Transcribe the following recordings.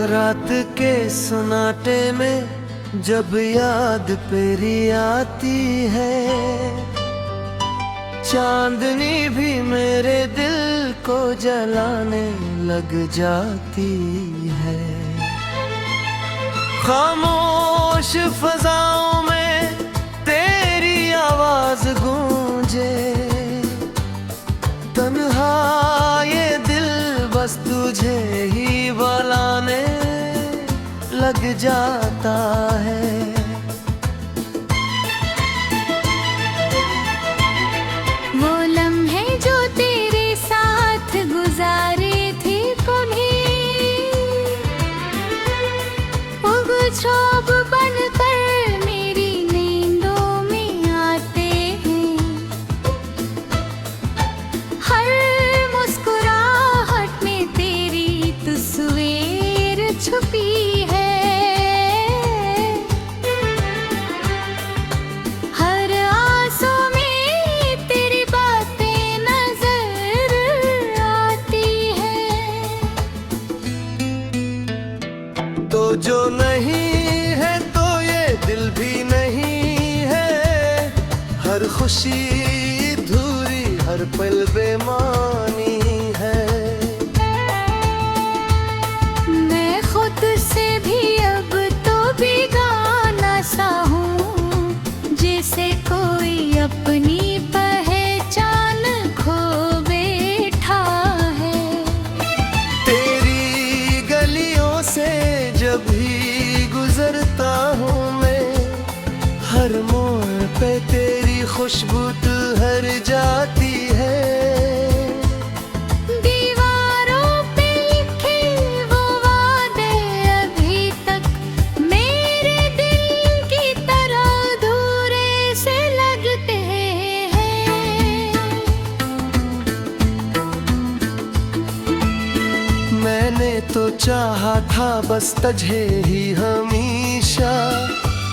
रात के सन्नाटे में जब याद तेरी आती है, चांदनी भी मेरे दिल को जलाने लग जाती है। खामोश फजाओं में तेरी आवाज गूंजे, तन्हा ये दिल बस तुझे ही बुलाने लग जाता है। वो लम्हे जो तेरे साथ गुजारे थे कभी उग छौब बनकर मेरी नींदों में आते हैं। हर मुस्कुराहट में तेरी तस्वीर छुपी है। हर आंसू में तेरी बातें नजर आती है। तो जो नहीं है तो ये दिल भी नहीं है, हर खुशी धूरी हर पल बेमानी है। मैं खुद से भी अब तो बेगाना सा हूँ, जैसे कोई अपनी पहचान खो बैठा है। तेरी गलियों से जब भी गुजरता हूँ मैं, हर मोड़ पे तेरी खुशबू हर जाती है। दीवारों पे लिखे वो वादे अभी तक मेरे दिल की तरह अधूरे से लगते हैं। मैंने तो चाहा था बस तुझे ही हमेशा,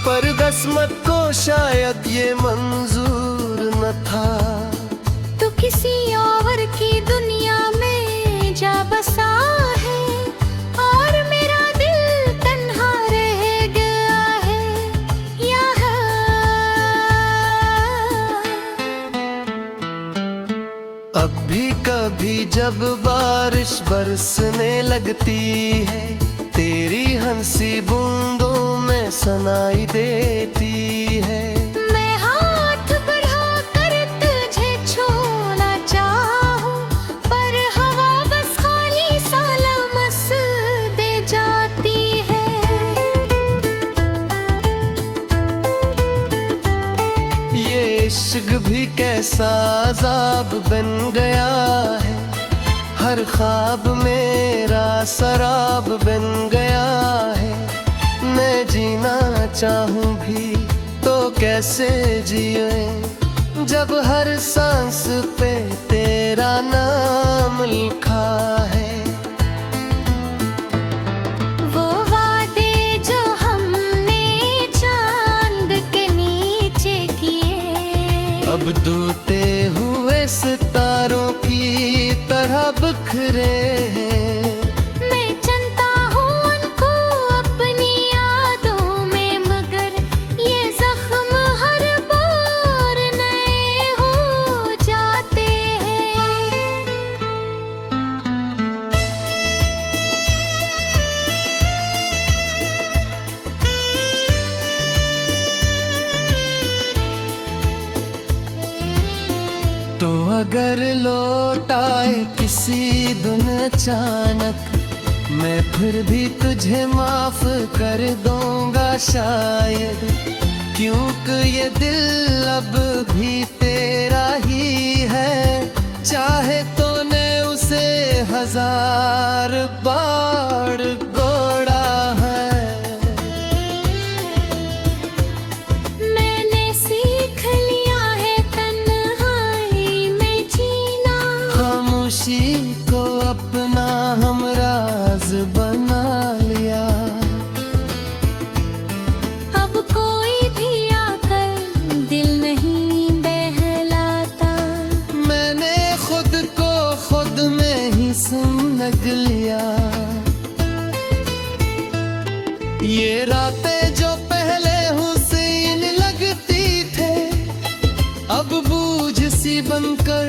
पर किस्मत को शायद ये मंजूर न था। तो किसी और की दुनिया में जा बसा है और मेरा दिल तन्हा रह गया है यहाँ। अब भी कभी जब बारिश बरसने लगती है, तेरी हंसी बूंदों में सुनाई देती है। मैं हाथ बढ़ाकर तुझे छूना चाहूं, पर हवा बस खाली सा लमस दे जाती है। ये इश्क भी कैसा अज़ाब बन गया है, हर ख्वाब मेरा शराब बन गया है। मैं जीना चाहूं भी तो कैसे जिए, जब हर सांस पे तेरा नाम लिखा है। वो वादे जो हमने चांद के नीचे किए, अब डूबते हुए सितारों की तरह बिखरे हैं। मैं चलता हूँ उनको अपनी यादों में, मगर ये जख्म हर बार नए हो जाते हैं। तो अगर लौट आए किसी दिन अचानक, मैं फिर भी तुझे माफ कर दूंगा शायद, क्योंकि ये दिल अब भी तेरा ही है। चाहे तो ने उसे 1000 बार गढ़ा है। मैंने सीख लिया है तन्हाई में जीना, खामोशी को अपना हमराज बना लिया। अब कोई भी आकर दिल नहीं बहलाता। मैंने खुद को खुद में ही समझ लिया। बनकर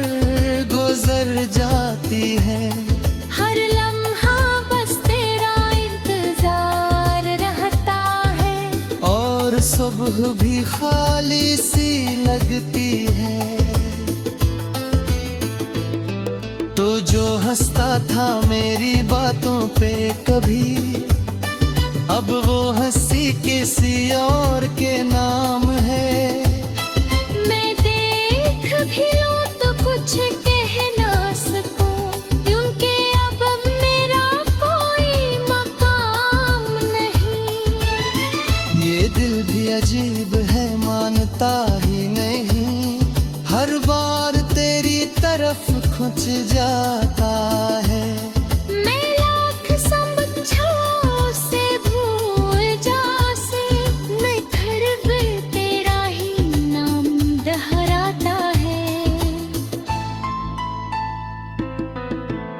गुजर जाती है। हर लम्हा बस तेरा इंतजार रहता है, और सुबह भी खाली सी लगती है। तो जो हंसता था मेरी बातों पे कभी, अब वो हंसी किसी और के नाम है। मैं देख भी लूं तो कुछ कह ना सकूं, क्योंकि अब मेरा कोई मकाम नहीं। ये दिल भी अजीब है, मानता ही नहीं, हर बार तेरी तरफ खुंच जाता है। मैं लाख समझाऊं से भूल जासे, मैं फिर भी तेरा ही नाम दोहराता है।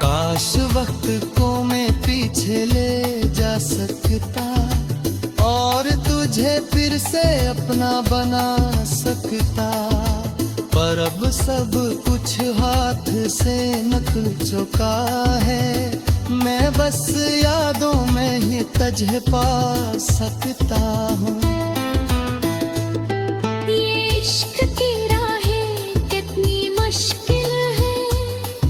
काश वक्त को मैं पीछे ले जा सकता, और तुझे फिर से अपना बना सकता, पर अब सब कुछ हाथ से निकल चुका है। मैं बस यादों में ही तुझे पा सकता हूँ। ये इश्क की राहें कितनी मुश्किल है,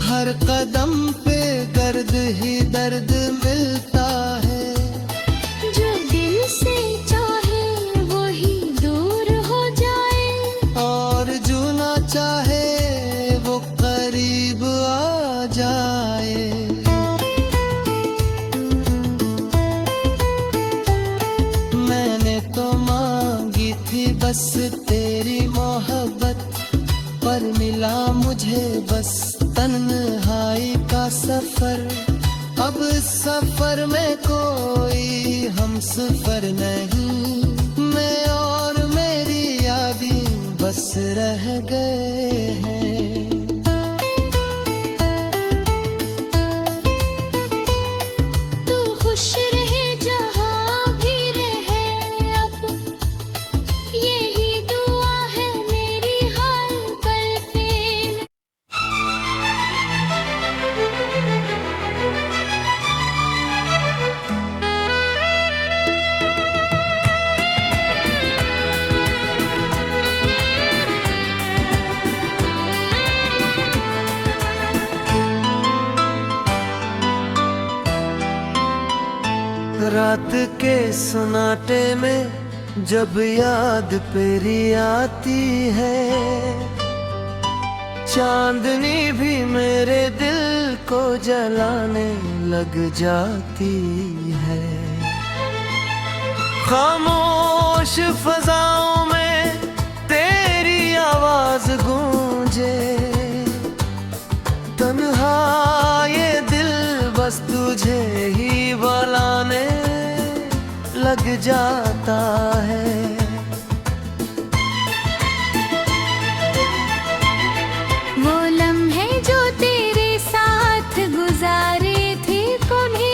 हर कदम पे दर्द ही दर्द मिलता है। जो दिल से चाहे वही दूर हो जाए, और जो ना चाहे वो करीब आ जाए। मैंने तो मांगी थी बस तेरी मोहब्बत, पर मिला मुझे बस तन्हाई का सफर। अब इस सफर में कोई हमसफर नहीं, मैं और मेरी यादें बस रह गए हैं। तू खुश रहे जहाँ भी रहे, अब यही दुआ है मेरी हर पल पे। रात के सन्नाटे में जब याद तेरी आती है, चांदनी भी मेरे दिल को जलाने लग जाती है। खामोश फजाओं में तेरी आवाज गूंजे, तन्हा ये दिल बस तुझे ही बुलाने लग जाता है। वो लम्हे जो तेरे साथ गुजारे थे कभी,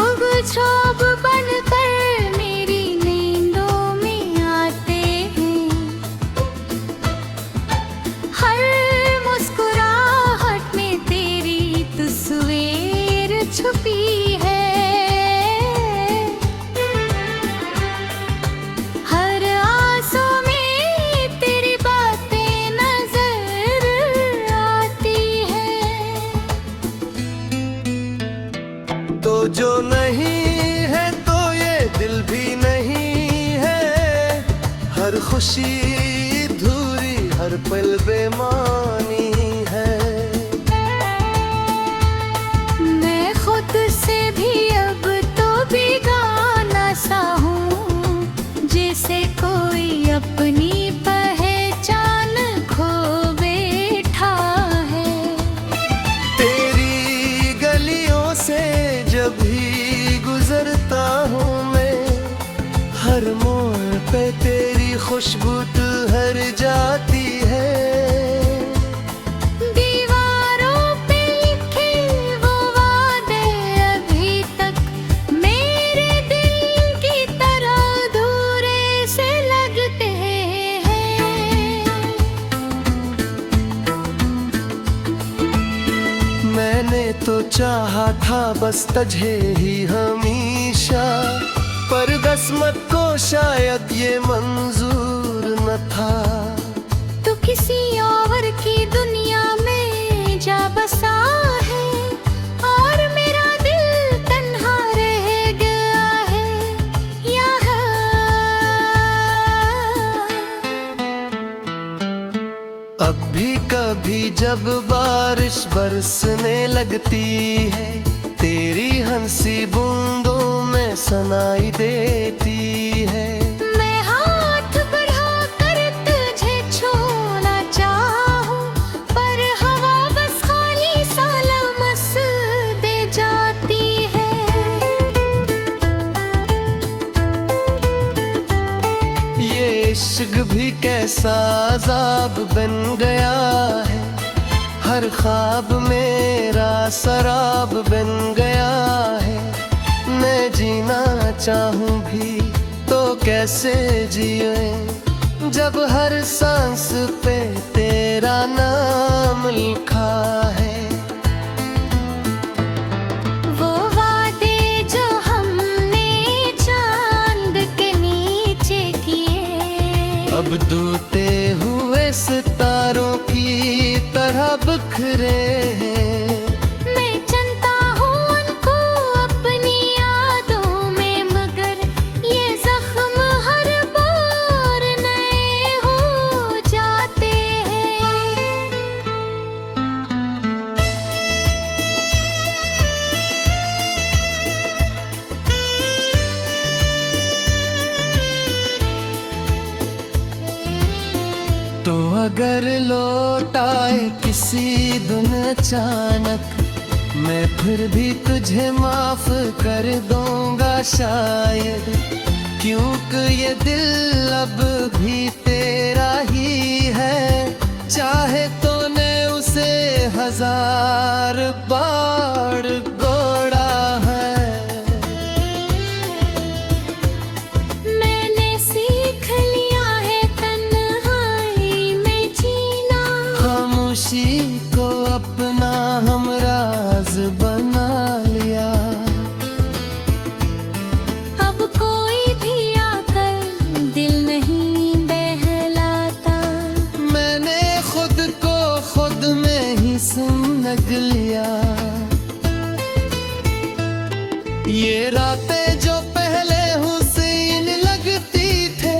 उग छोब बनकर मेरी नींदों में आते हैं। हर मुस्कुराहट में तेरी तस्वीर छुपी है। हर आंसू में तेरी बातें नजर आती है। तो जो नहीं है तो ये दिल भी नहीं है, हर खुशी धूरी हर पल बेमानी है। मैं खुद से भी अब तो बेगाना सा हूँ, जैसे कोई अपनी पहचान खो बैठा है। तेरी गलियों से जब भी गुजरता हूँ मैं, हर मोड़ पे तेरी खुशबू हर जाती है। दीवारों पे लिखे वो वादे अभी तक मेरे दिल की तरह अधूरे से लगते हैं। तो चाहा था बस तुझे ही हमेशा, पर किस्मत को शायद ये मंजूर न था। तो किसी और की दुनिया में जा बसा है, और मेरा दिल तन्हा रह गया है यहाँ। अब भी कभी जब बारिश बरसने लगती है, तेरी हंसी बूंदों में सुनाई देती है। मैं हाथ बढ़ाकर तुझे छूना चाहूं, पर हवा बस खाली सा लमस दे जाती है। ये इश्क भी कैसा अज़ाब बन गया है, हर ख्वाब मेरा शराब बन गया है। मैं जीना चाहूं भी तो कैसे जिए, जब हर सांस पे तेरा नाम लिखा है। वो वादे जो हमने चांद के नीचे किए, अब डूबते हुए सितारों की तरह बिखरे हैं। मैं चलता हूँ उनको अपनी यादों में, मगर ये जख्म हर बार नए हो जाते हैं। तो अगर लौट आए किसी दिन अचानक, मैं फिर भी तुझे माफ कर दूंगा शायद, क्योंकि ये दिल अब भी तेरा ही है। चाहे तो ने उसे हजार बार गौड़ा है। मैंने सीख लिया है तन्हाई में जीना, खामोशी को अपना हमराज बना लिया। अब कोई भी आकर दिल नहीं बहलाता। मैंने खुद को खुद में ही सिमट लिया। ये रातें जो पहले हुस्न लगती थे,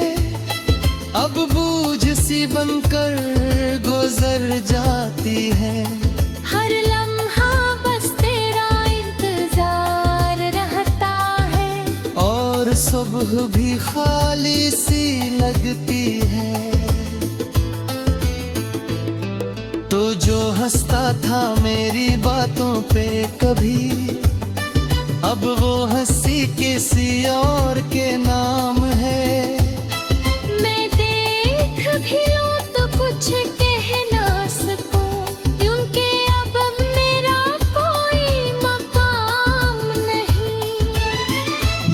अब बूझ सी बनकर गुजर जाती है। हर लम्हा बस तेरा इंतजार रहता है, और सुबह भी खाली सी लगती है। तो जो हंसता था मेरी बातों पे कभी, अब वो हंसी किसी और के नाम है। मैं देख भी लूं तो कुछ कह ना सकूं, क्योंकि अब मेरा कोई मकाम नहीं।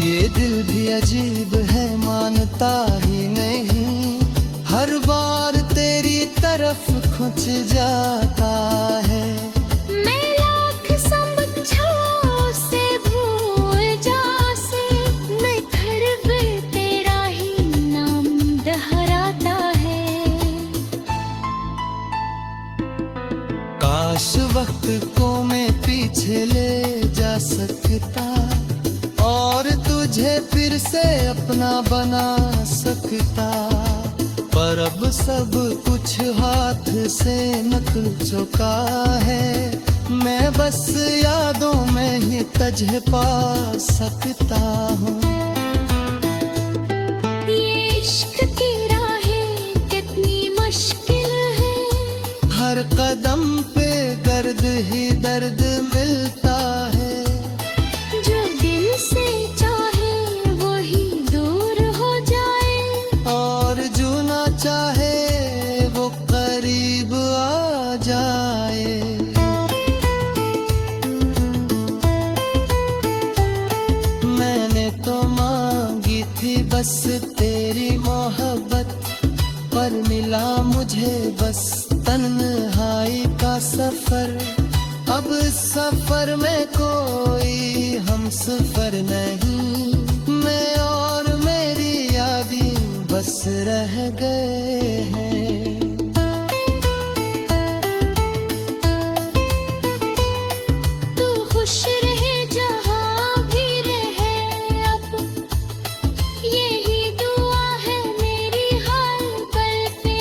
ये दिल भी अजीब है, मानता ही नहीं, हर बार तेरी तरफ खुंच जाता है। मैं लाख समझाओ से भूल जासे, मैं फिर भी तेरा ही नाम दोहराता है। काश वक्त को मैं पीछे ले जा सकता, और तुझे फिर से अपना बना सकता, पर अब सब कुछ हाथ से निकल चुका है। मैं बस यादों में ही तुझे पा सकता हूँ। ये इश्क की राहें कितनी मुश्किल है, हर कदम पे दर्द ही दर्द मिलता है। जो दिल से चाहे वही दूर हो जाए, और जो ना चाहे वो करीब आ जाए। मैंने तो मांगी थी बस तेरी मोहब्बत, पर मिला मुझे बस तन्हाई का सफर। अब सफर में कोई हम सफर नहीं, मैं और मेरी यादें बस रह गए हैं। तू खुश रहे जहाँ भी रहे, अब यही दुआ है मेरी हर पल पे।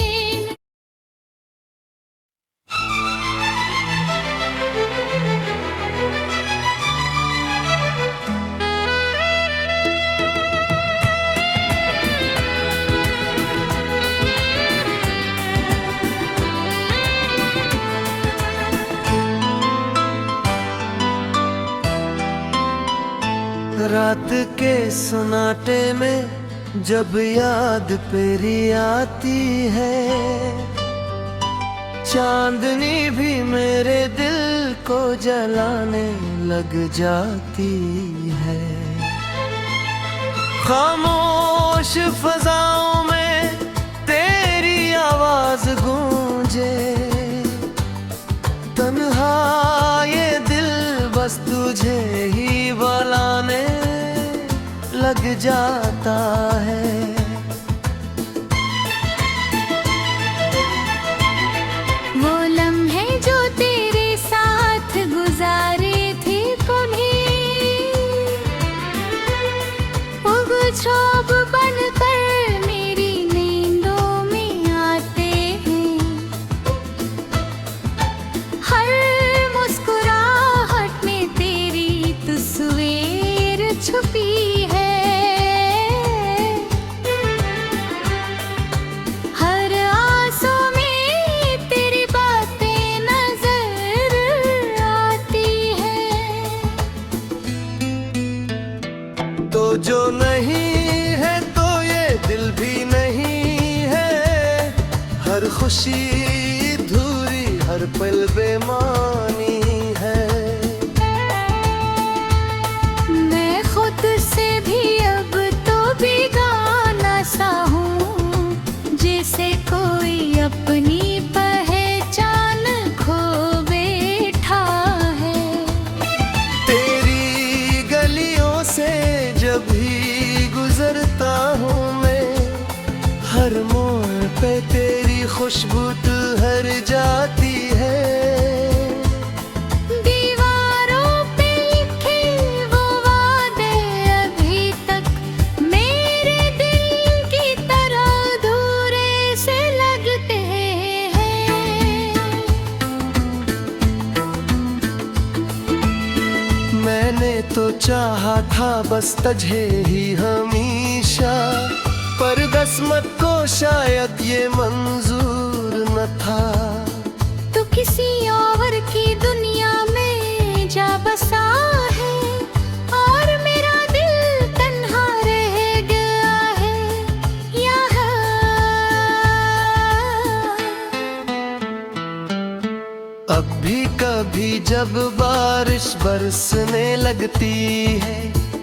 रात के सन्नाटे में जब याद तेरी आती है, चांदनी भी मेरे दिल को जलाने लग जाती है। खामोश फजाओं में तेरी आवाज गूंजे, तन्हा ये दिल बस तुझे ही बुलाने लग जाता है। वो लम्हे जो तेरे साथ गुजारे थे कभी, उग छौब बनकर मेरी नींदों में आते हैं। हर मुस्कुराहट में तेरी तस्वीर छुपी है। हर आंसू में तेरी बातें नजर आती है। तो जो नहीं है तो ये दिल भी नहीं है, हर खुशी धूरी हर पल बेमानी है। मैं खुद से भी अब तो बेगाना सा हूँ, जैसे कोई अपनी पहचान खो बैठा है। तेरी गलियों से जब भी गुजरता हूँ मैं, हर मोड़ पे तेरी खुशबू हर जाती है। दीवारों पे लिखे वो वादे अभी तक मेरे दिल की तरह अधूरे से लगते हैं। मैंने तो चाहा था बस तुझे ही हमेशा, पर किस्मत को शायद ये मंजूर न था। तू किसी और की दुनिया में जा बसा है, और मेरा दिल तन्हा रह गया है यहाँ। अब भी कभी जब बारिश बरसने लगती है,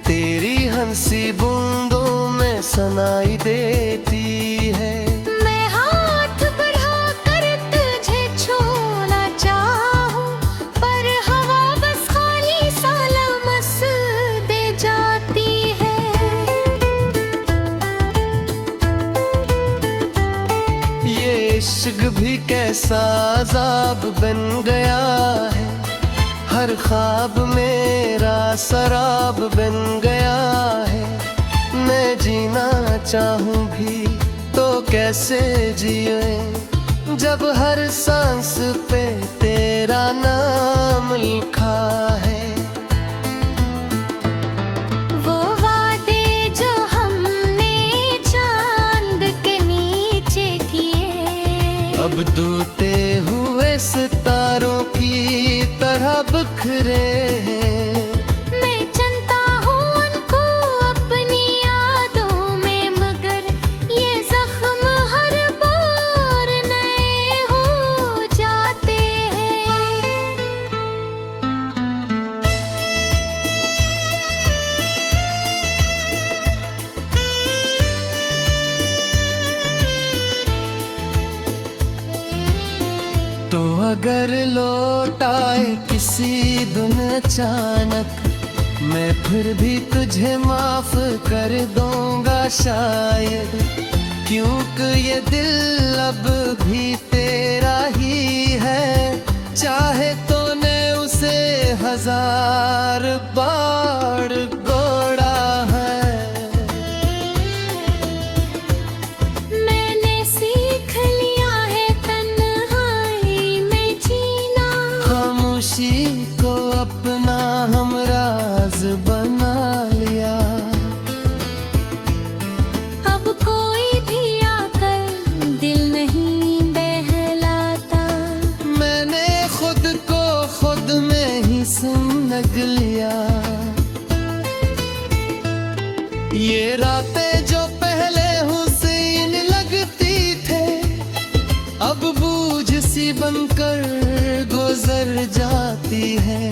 तेरी हंसी बूंदों में सुनाई देती है। मैं हाथ बढ़ाकर तुझे छूना चाहूं, पर हवा बस खाली सा लमस दे जाती है। ये इश्क भी कैसा अजाब बन गया है, हर ख्वाब मेरा शराब बन गया है। मैं जीना चाहूं भी तो कैसे जिए, जब हर सांस पे तेरा नाम लिखा है। वो वादे जो हमने चांद के नीचे किए, अब डूबते हुए सितारों की तरह बिखरे हैं। मैं चलता हूँ उनको अपनी यादों में, मगर ये जख्म हर बार नए हो जाते हैं। तो अगर लौट आए किसी दिन अचानक, मैं फिर भी तुझे माफ कर दूंगा शायद, क्योंकि ये दिल अब भी तेरा ही है। चाहे तो ने उसे 1000 बार गढ़ा है। मैंने सीख लिया है तन्हाई में जीना, खामोशी को अपना हमराज बना लिया। अब कोई भी आकर दिल नहीं बहलाता, मैंने खुद को खुद में ही सिमट लिया। ये रातें जो पहले हुस्न लगती थे, अब बूझ सी बनकर गुजर जाती है।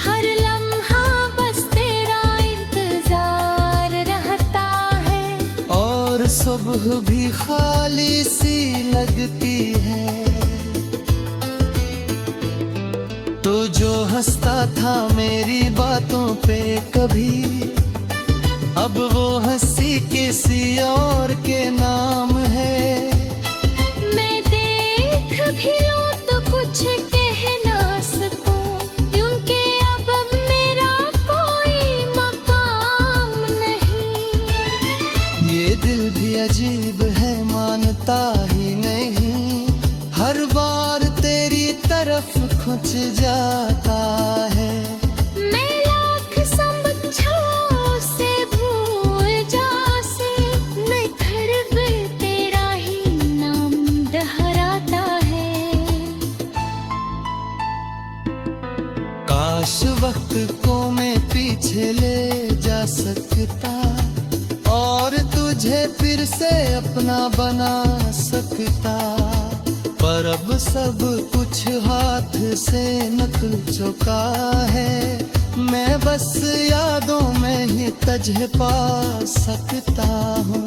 हर लम्हा बस तेरा इंतजार रहता है, और सुबह भी खाली सी लगती है। तो जो हंसता था मेरी बातों पे कभी, अब वो हंसी किसी और के नाम है। मैं देख भी लूं तो कुछ कह ना सकूं, क्योंकि अब मेरा कोई मकाम नहीं। ये दिल भी अजीब है, मानता ही नहीं, हर बार तेरी तरफ खुंच जाता है। मैं लाख समझाऊं से भूल जासे, मैं फिर भी तेरा ही नाम दोहराता है। काश वक्त को मैं पीछे ले जा सकता, और तुझे फिर से अपना बना सकता, पर अब सब कुछ हाथ से निकल चुका है। मैं बस यादों में ही तुझे पा सकता हूँ।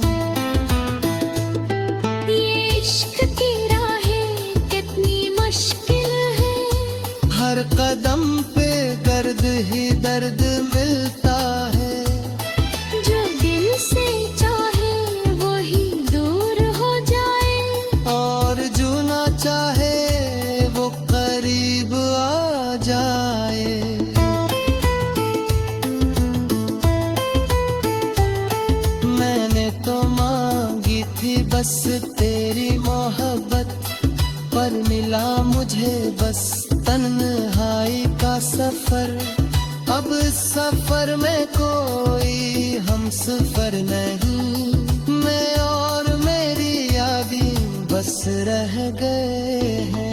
ये इश्क की राहें कितनी मुश्किल है, हर कदम पे दर्द ही दर्द मिलता है। जो दिल से चाहे वही दूर हो जाए, और जो ना चाहे वो करीब आ जाए। मैंने तो मांगी थी बस तेरी मोहब्बत, पर मिला मुझे बस तन्हाई का सफर। अब इस सफर में कोई हमसफर नहीं, मैं और मेरी यादें बस रह गए हैं।